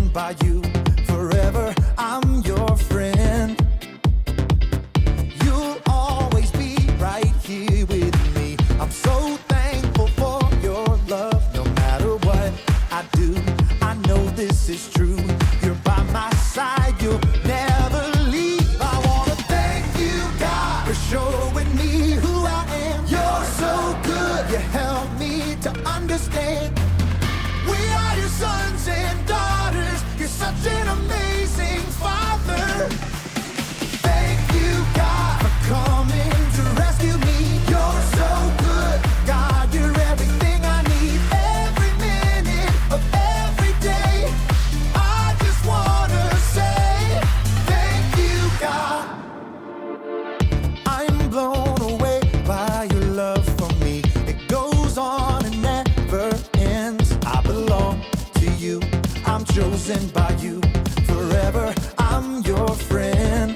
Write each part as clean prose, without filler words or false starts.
chosen by you. Forever, I'm your friend. You'll always be right here with me. I'm so thankful for your love. No matter what I do, I know this is true. You're by my side, you'll never leave. I wanna thank you, God, for showing me who I am. You're so good, you help me to understand. We are your sons and daughters. You're such an amazing father. Thank you, God, for coming to rescue me. You're so good, God, you're everything I need. Every minute of every day, I just wanna say thank you, God. I'm blown away by your love for me. It goes on and never ends. I belong to you, I'm chosen by you. Forever, I'm your friend.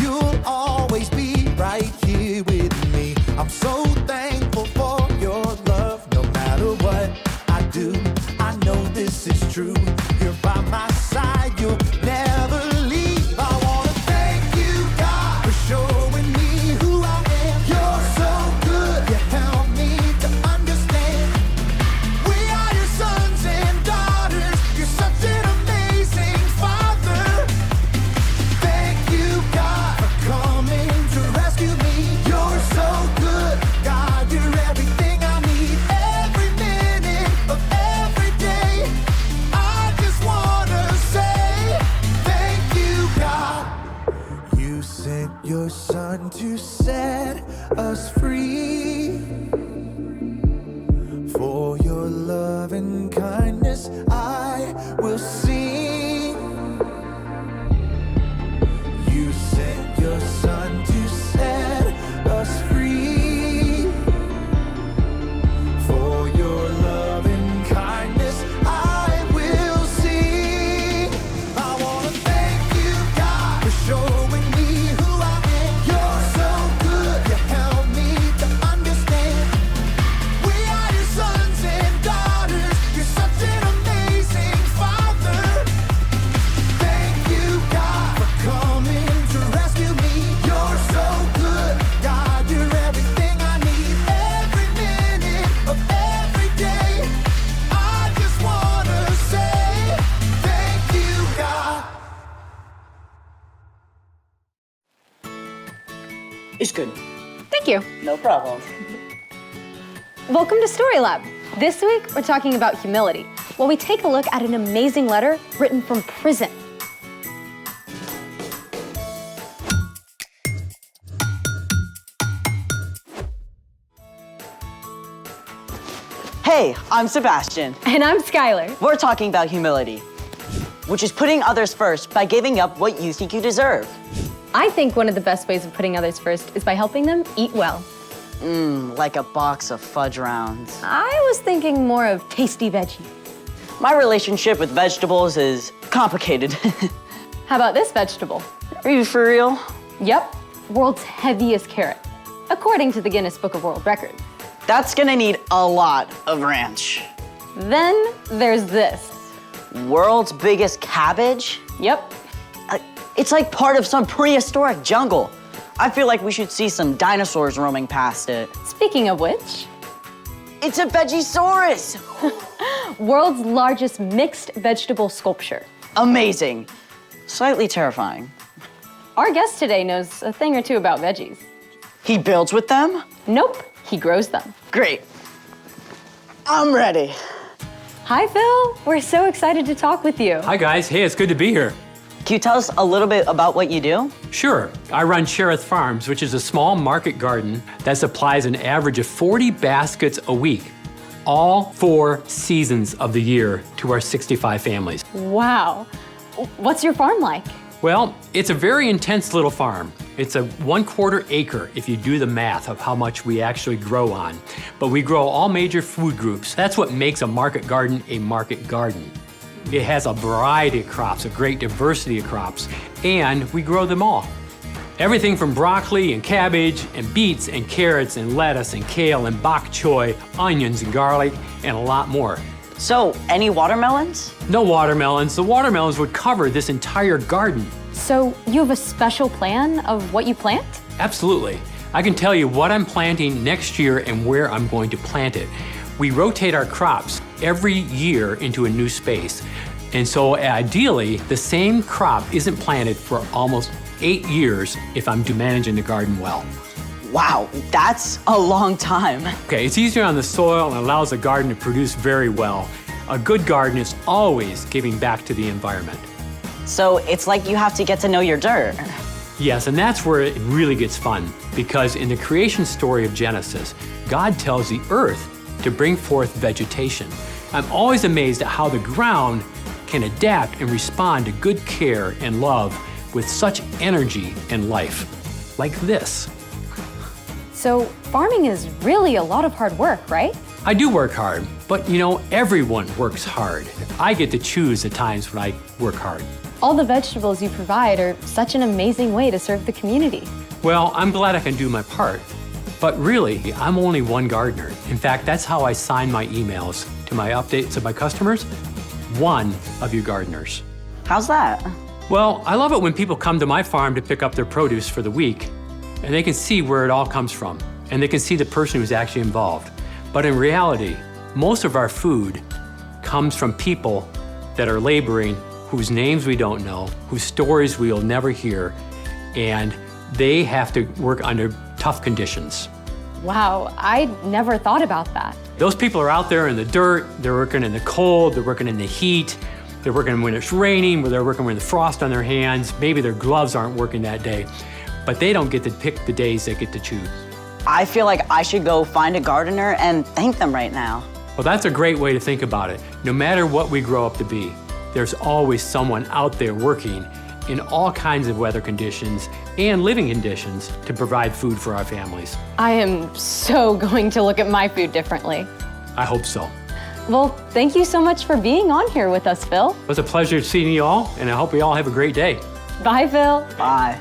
You'll always be right here with me. I'm so thankful for your love. No matter what I do, I know this is true. You're by my side, you'll never leave. I wanna thank you, God, for showing me who I am. You're so good, you help me to understand. We are your sons and daughters. You're such an amazing father. Thank you, God, for coming to rescue me. You're so good, God, you're everything I need. Every minute of every day, I just wanna say thank you, God. You sent your son to set us free. For your love and kindness, I will sing. You sent your son to set us free. For your love and kindness, I will sing. I wanna thank you, God, for showing me who I am. You're so good, you help me to understand. We are your sons and daughters. You're such an amazing father. Thank you, God, for coming to rescue me. You're so good, God, you're everything I need. Every minute of every day, I just wanna say thank you, God. It's good. Thank you. No problem. Welcome to Story Lab. This week, we're talking about humility, while we take a look at an amazing letter written from prison. Hey, I'm Sebastian. And I'm Skylar. We're talking about humility, which is putting others first by giving up what you think you deserve. I think one of the best ways of putting others first is by helping them eat well. Like a box of fudge rounds. I was thinking more of tasty veggies. My relationship with vegetables is complicated. How about this vegetable? Are you for real? Yep, world's heaviest carrot, according to the Guinness Book of World Records. That's gonna need a lot of ranch. Then there's this. World's biggest cabbage? Yep, It's like part of some prehistoric jungle. I feel like we should see some dinosaurs roaming past it. speaking of which, It's a Vegisaurus! world's largest mixed vegetable sculpture. Amazing. Slightly terrifying. Our guest today knows a thing or two about veggies. He builds with them? Nope, he grows them. Great. I'm ready. Hi, Phil. We're so excited to talk with you. Hi guys, hey, it's good to be here. Can you tell us a little bit about what you do? Sure, I run Cherith Farms, which is a small market garden that supplies an average of 40 baskets a week, all 4 seasons of the year to our 65 families. Wow. What's your farm like? Well, it's a very intense little farm. It's a 1/4 acre if you do the math of how much we actually grow on. But we grow all major food groups. That's what makes a market garden a market garden. It has a variety of crops, a great diversity of crops, and we grow them all. Everything from broccoli and cabbage and beets and carrots and lettuce and kale and bok choy, onions and garlic, and a lot more. So, any watermelons? No watermelons. The watermelons would cover this entire garden. So you have a special plan of what you plant? Absolutely. I can tell you what I'm planting next year and where I'm going to plant it. We rotate our crops every year into a new space. And so ideally, the same crop isn't planted for almost 8 years if I'm managing the garden well. Wow, that's a long time. Okay, it's easier on the soil and allows the garden to produce very well. A good garden is always giving back to the environment. So, it's like you have to get to know your dirt. Yes, and that's where it really gets fun, because in the creation story of Genesis, God tells the earth to bring forth vegetation. I'm always amazed at how the ground can adapt and respond to good care and love with such energy and life, like this. So farming is really a lot of hard work, right? I do work hard, but you know, everyone works hard. I get to choose the times when I work hard. All the vegetables you provide are such an amazing way to serve the community. Well, I'm glad I can do my part. But really, I'm only one gardener. In fact, that's how I sign my emails to my updates of my customers. One of you gardeners. How's that? Well, I love it when people come to my farm to pick up their produce for the week, and they can see where it all comes from, and they can see the person who's actually involved. But in reality, most of our food comes from people that are laboring, whose names we don't know, whose stories we'll never hear, and they have to work under tough conditions. Wow, I never thought about that. Those people are out there in the dirt, they're working in the cold, they're working in the heat, they're working when it's raining, they're working with the frost on their hands, maybe their gloves aren't working that day, but they don't get to pick the days they get to choose. I feel like I should go find a gardener and thank them right now. Well, that's a great way to think about it. No matter what we grow up to be, there's always someone out there working in all kinds of weather conditions and living conditions to provide food for our families. I am so going to look at my food differently. I hope so. Well, thank you so much for being on here with us, Phil. It was a pleasure seeing you all, and I hope you all have a great day. Bye, Phil. Bye.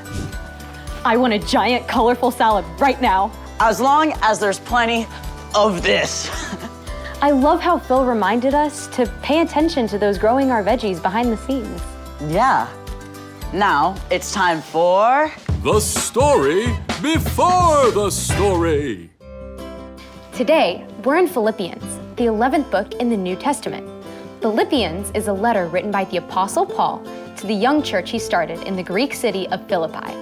I want a giant, colorful salad right now. As long as there's plenty of this. I love how Phil reminded us to pay attention to those growing our veggies behind the scenes. Yeah. Now, it's time for... The story before the story. Today, we're in Philippians, the 11th book in the New Testament. Philippians is a letter written by the Apostle Paul to the young church he started in the Greek city of Philippi.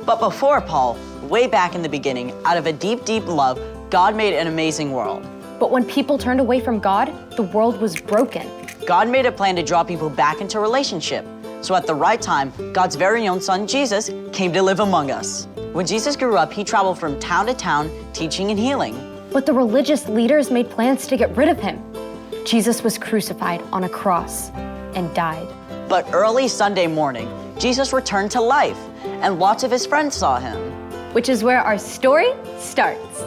But before Paul, way back in the beginning, out of a deep, deep love, God made an amazing world. But when people turned away from God, the world was broken. God made a plan to draw people back into relationship. So at the right time, God's very own son, Jesus, came to live among us. When Jesus grew up, he traveled from town to town, teaching and healing. But the religious leaders made plans to get rid of him. Jesus was crucified on a cross and died. But early Sunday morning, Jesus returned to life, and lots of his friends saw him. Which is where our story starts.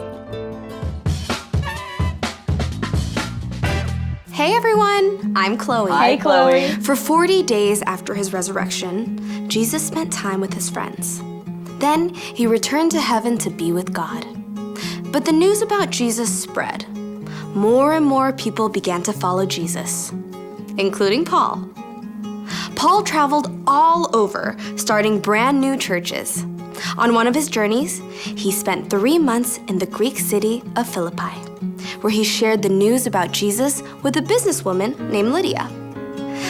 Hey everyone, I'm Chloe. Hi, Chloe. For 40 days after his resurrection, Jesus spent time with his friends. Then he returned to heaven to be with God. But the news about Jesus spread. More and more people began to follow Jesus, including Paul. Paul traveled all over, starting brand new churches. On one of his journeys, he spent 3 months in the Greek city of Philippi, where he shared the news about Jesus with a businesswoman named Lydia.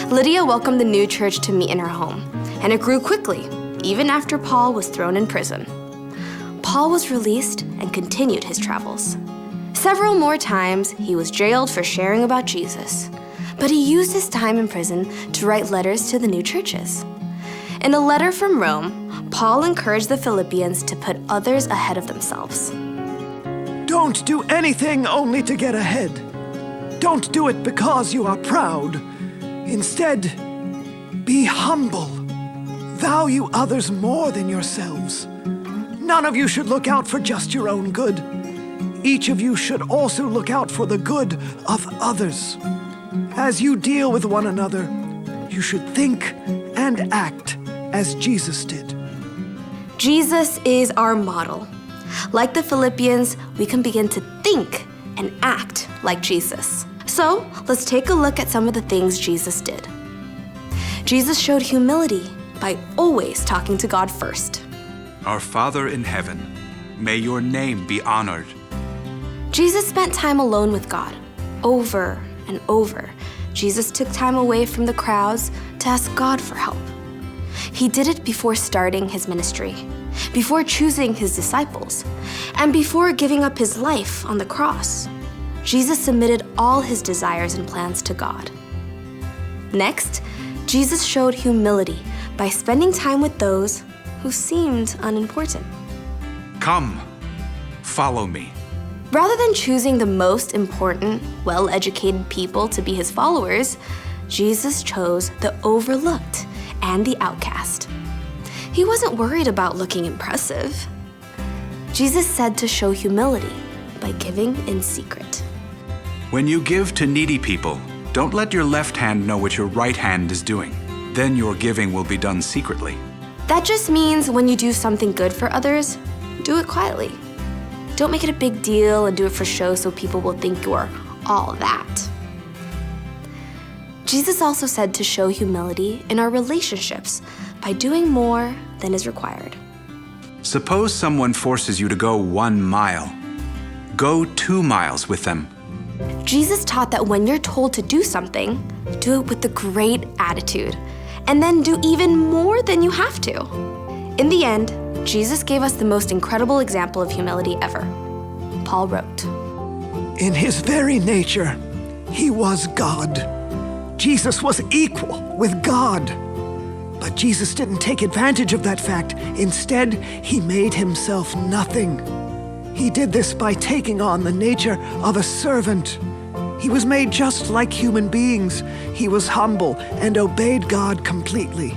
Lydia welcomed the new church to meet in her home, and it grew quickly, even after Paul was thrown in prison. Paul was released and continued his travels. Several more times, he was jailed for sharing about Jesus, but he used his time in prison to write letters to the new churches. In a letter from Rome, Paul encouraged the Philippians to put others ahead of themselves. Don't do anything only to get ahead. Don't do it because you are proud. Instead, be humble. Value others more than yourselves. None of you should look out for just your own good. Each of you should also look out for the good of others. As you deal with one another, you should think and act as Jesus did. Jesus is our model. Like the Philippians, we can begin to think and act like Jesus. So, let's take a look at some of the things Jesus did. Jesus showed humility by always talking to God first. Our Father in heaven, may your name be honored. Jesus spent time alone with God, over and over. Jesus took time away from the crowds to ask God for help. He did it before starting his ministry, before choosing his disciples, and before giving up his life on the cross. Jesus submitted all his desires and plans to God. Next, Jesus showed humility by spending time with those who seemed unimportant. Come, follow me. Rather than choosing the most important, well-educated people to be his followers, Jesus chose the overlooked and the outcast. He wasn't worried about looking impressive. Jesus said to show humility by giving in secret. When you give to needy people, don't let your left hand know what your right hand is doing. Then your giving will be done secretly. That just means when you do something good for others, do it quietly. Don't make it a big deal and do it for show so people will think you're all that. Jesus also said to show humility in our relationships by doing more than is required. Suppose someone forces you to go 1 mile. Go 2 miles with them. Jesus taught that when you're told to do something, do it with a great attitude, and then do even more than you have to. In the end, Jesus gave us the most incredible example of humility ever. Paul wrote, In his very nature, he was God. Jesus was equal with God. But Jesus didn't take advantage of that fact. Instead, he made himself nothing. He did this by taking on the nature of a servant. He was made just like human beings. He was humble and obeyed God completely.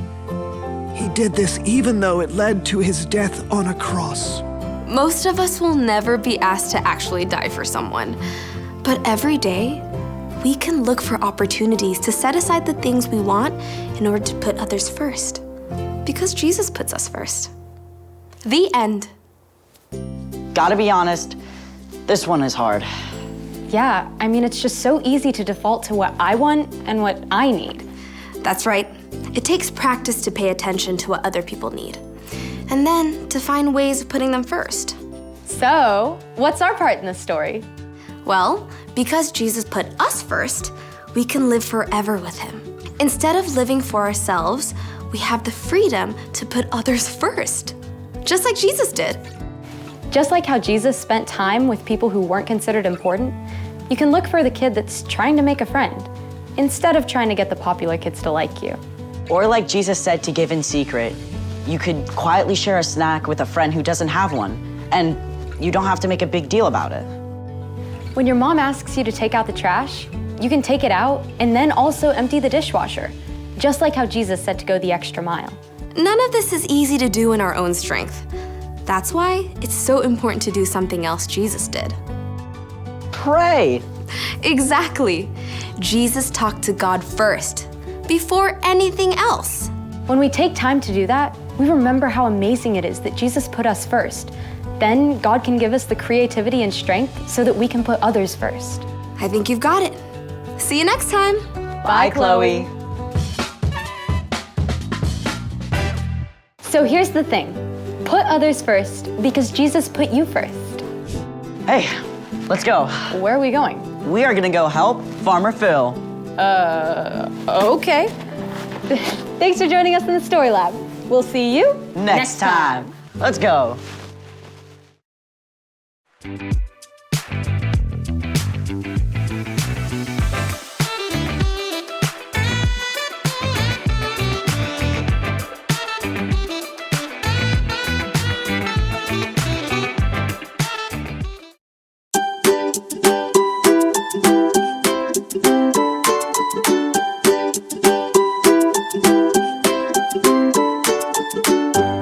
He did this even though it led to his death on a cross. most of us will never be asked to actually die for someone. But every day, we can look for opportunities to set aside the things we want in order to put others first. Because Jesus puts us first. The end. Gotta be honest, this one is hard. Yeah, I mean, it's just so easy to default to what I want and what I need. That's right. It takes practice to pay attention to what other people need. And then to find ways of putting them first. So, what's our part in this story? Well, because Jesus put us first, we can live forever with him. Instead of living for ourselves, we have the freedom to put others first, just like Jesus did. Just like how Jesus spent time with people who weren't considered important, you can look for the kid that's trying to make a friend, instead of trying to get the popular kids to like you. Or like Jesus said, to give in secret. You could quietly share a snack with a friend who doesn't have one, and you don't have to make a big deal about it. When your mom asks you to take out the trash, you can take it out and then also empty the dishwasher, just like how Jesus said to go the extra mile. None of this is easy to do in our own strength. That's why it's so important to do something else Jesus did. Pray. Exactly. Jesus talked to God first, before anything else. When we take time to do that, we remember how amazing it is that Jesus put us first. Then God can give us the creativity and strength so that we can put others first. I think you've got it. See you next time. Bye, Chloe. So here's the thing. Put others first because Jesus put you first. Hey, let's go. Where are we going? We are gonna go help Farmer Phil. Okay. Thanks for joining us in the Story Lab. We'll see you Next time. Let's go.